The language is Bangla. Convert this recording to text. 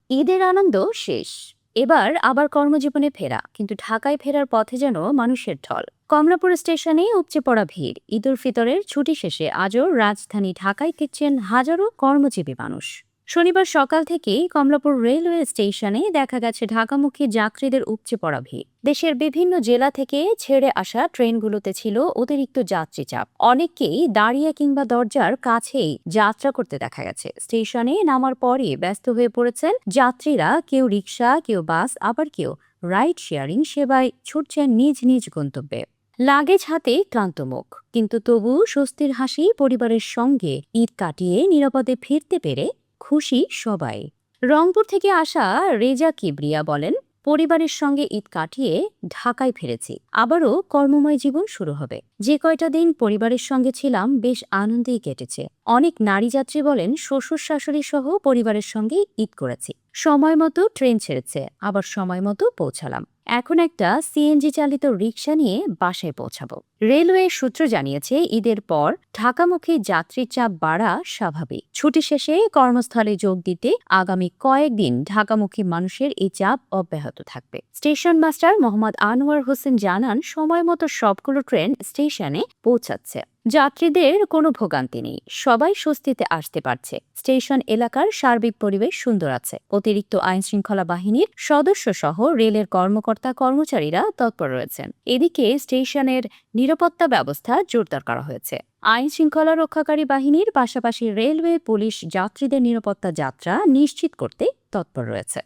ঈদের আনন্দ শেষ। এবার আবার কর্মজীবনে ফেরা, কিন্তু ঢাকায় ফেরার পথে যেন মানুষের ঢল। কমলাপুর স্টেশনে উপচে পড়া ভিড়। ঈদ উল ফিতরের ছুটি শেষে আজও রাজধানী ঢাকায় ফিরছেন হাজারো কর্মজীবী মানুষ। শনিবার সকাল থেকেই কমলাপুর রেলওয়ে স্টেশনে দেখা গেছে ঢাকামুখী যাত্রীদের উপচে পড়া ভিড়। দেশের বিভিন্ন জেলা থেকে ছেড়ে আসা ট্রেনগুলোতে ছিল অতিরিক্ত যাত্রী চাপ। অনেককেই দাঁড়িয়ে কিংবা দরজার কাছেই যাত্রা করতে দেখা গেছে। স্টেশনে নামার পরে ব্যস্ত হয়ে পড়েছেন যাত্রীরা। কেউ রিকশা, কেউ বাস, আবার কেউ রাইড শেয়ারিং সেবায় ছুটছেন নিজ নিজ গন্তব্যে। লাগেজ হাতে ক্লান্ত মুখ, কিন্তু তবু স্বস্তির হাসি। পরিবারের সঙ্গে ঈদ কাটিয়ে নিরাপদে ফিরতে পেরে খুশি সবাই। রংপুর থেকে আসা রেজা কিবরিয়া বলেন, পরিবারের সঙ্গে ঈদ কাটিয়ে ঢাকায় ফিরেছি, আবারও কর্মময় জীবন শুরু হবে। যে কয়টা দিন পরিবারের সঙ্গে ছিলাম বেশ আনন্দেই কেটেছে। অনেক নারী যাত্রী বলেন, শ্বশুর শাশুড়ি সহ পরিবারের সঙ্গে ঈদ করেছি। সময় মতো ট্রেন ছেড়েছে, আবার সময় মতো পৌঁছালাম। এখন একটা সিএনজি চালিত রিকশা নিয়ে বাসায় পৌঁছাবো। রেলওয়ে সূত্র জানিয়েছে, ঈদের পর ঢাকামুখী যাত্রীর চাপ বাড়া স্বাভাবিক। ছুটি শেষে কর্মস্থলে যোগ দিতে আগামী কয়েকদিন ঢাকামুখী মানুষের এই চাপ অব্যাহত থাকবে। স্টেশন মাস্টার মোহাম্মদ আনোয়ার হোসেন জানান, সময় মতো সবগুলো ট্রেন স্টেশনে পৌঁছাচ্ছে। যাত্রীদের কোনো ভোগান্তি নেই, সবাই স্বস্তিতে আসতে পারছে। স্টেশন এলাকার সার্বিক পরিবেশ সুন্দর আছে। অতিরিক্ত আইন শৃঙ্খলা বাহিনীর সদস্য সহ রেলের কর্মকর্তা কর্মচারীরা তৎপর রয়েছেন। এদিকে স্টেশনের নিরাপত্তা ব্যবস্থা জোরদার করা হয়েছে। আইন শৃঙ্খলা রক্ষাকারী বাহিনীর পাশাপাশি রেলওয়ে পুলিশ যাত্রীদের নিরাপত্তা যাত্রা নিশ্চিত করতে তৎপর রয়েছে।